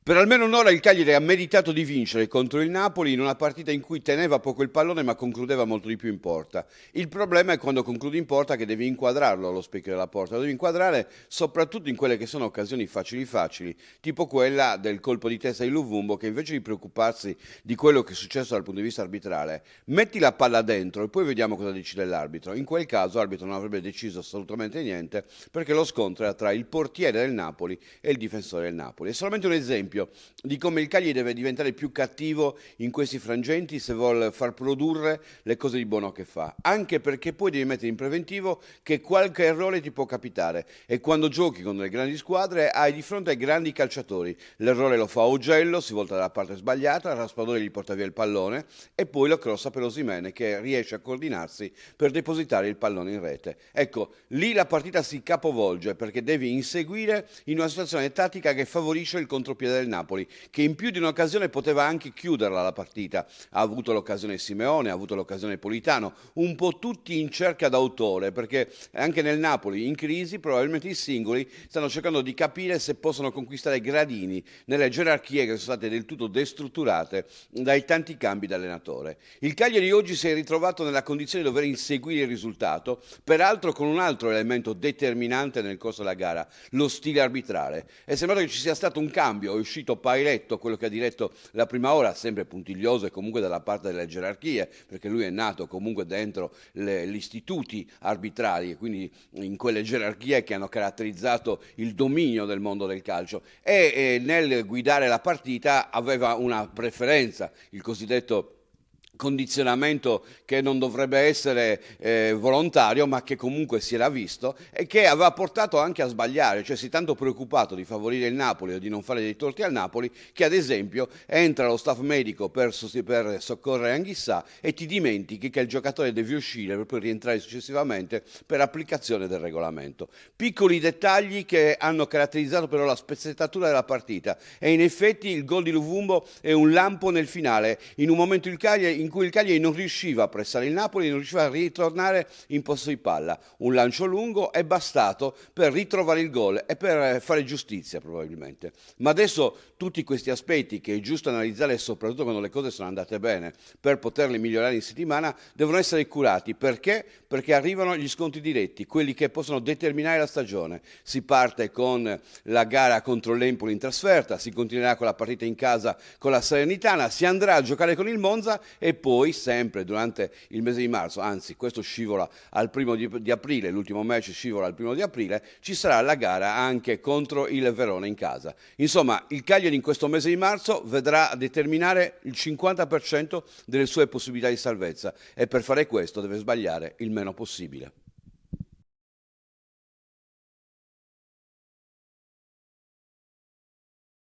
Per almeno un'ora il Cagliari ha meritato di vincere contro il Napoli in una partita in cui teneva poco il pallone ma concludeva molto di più in porta. Il problema è quando concludi in porta che devi inquadrarlo allo specchio della porta, lo devi inquadrare soprattutto in quelle che sono occasioni facili, tipo quella del colpo di testa di Luvumbo che invece di preoccuparsi di quello che è successo dal punto di vista arbitrale, metti la palla dentro e poi vediamo cosa decide l'arbitro. In quel caso l'arbitro non avrebbe deciso assolutamente niente perché lo scontro era tra il portiere del Napoli e il difensore del Napoli. È solamente un esempio di come il Cagliari deve diventare più cattivo in questi frangenti se vuol far produrre le cose di buono che fa, anche perché poi devi mettere in preventivo che qualche errore ti può capitare e quando giochi con le grandi squadre hai di fronte ai grandi calciatori. L'errore lo fa Augello, si volta dalla parte sbagliata, Raspadori gli porta via il pallone e poi lo crossa per Osimhen che riesce a coordinarsi per depositare il pallone in rete. Ecco, lì la partita si capovolge perché devi inseguire in una situazione tattica che favorisce il contropiede del Napoli, che in più di un'occasione poteva anche chiuderla la partita. Ha avuto l'occasione Simeone, ha avuto l'occasione Politano, un po' tutti in cerca d'autore, perché anche nel Napoli in crisi probabilmente i singoli stanno cercando di capire se possono conquistare gradini nelle gerarchie che sono state del tutto destrutturate dai tanti cambi d'allenatore. Il Cagliari oggi si è ritrovato nella condizione di dover inseguire il risultato, peraltro con un altro elemento determinante nel corso della gara, lo stile arbitrale. È sembrato che ci sia stato un cambio, è uscito Pairetto, quello che ha diretto la prima ora, sempre puntiglioso e comunque dalla parte delle gerarchie, perché lui è nato comunque dentro gli istituti arbitrali e quindi in quelle gerarchie che hanno caratterizzato il dominio del mondo del calcio e nel guidare la partita aveva una preferenza, il cosiddetto condizionamento che non dovrebbe essere volontario ma che comunque si era visto e che aveva portato anche a sbagliare, cioè si è tanto preoccupato di favorire il Napoli o di non fare dei torti al Napoli che ad esempio entra lo staff medico per soccorrere Anghissà e ti dimentichi che il giocatore deve uscire per poi rientrare successivamente per applicazione del regolamento. Piccoli dettagli che hanno caratterizzato però la spezzettatura della partita e in effetti il gol di Luvumbo è un lampo nel finale, in un momento in cui il Cagliari non riusciva a pressare il Napoli, non riusciva a ritornare in possesso di palla. Un lancio lungo è bastato per ritrovare il gol e per fare giustizia probabilmente. Ma adesso tutti questi aspetti che è giusto analizzare soprattutto quando le cose sono andate bene per poterli migliorare in settimana devono essere curati. Perché? Perché arrivano gli scontri diretti, quelli che possono determinare la stagione. Si parte con la gara contro l'Empoli in trasferta, si continuerà con la partita in casa con la Salernitana, si andrà a giocare con il Monza e poi sempre durante il mese di marzo, anzi questo scivola al primo di aprile, l'ultimo match scivola al primo di aprile, ci sarà la gara anche contro il Verona in casa. Insomma, il Cagliari in questo mese di marzo vedrà determinare il 50% delle sue possibilità di salvezza e per fare questo deve sbagliare il meno possibile.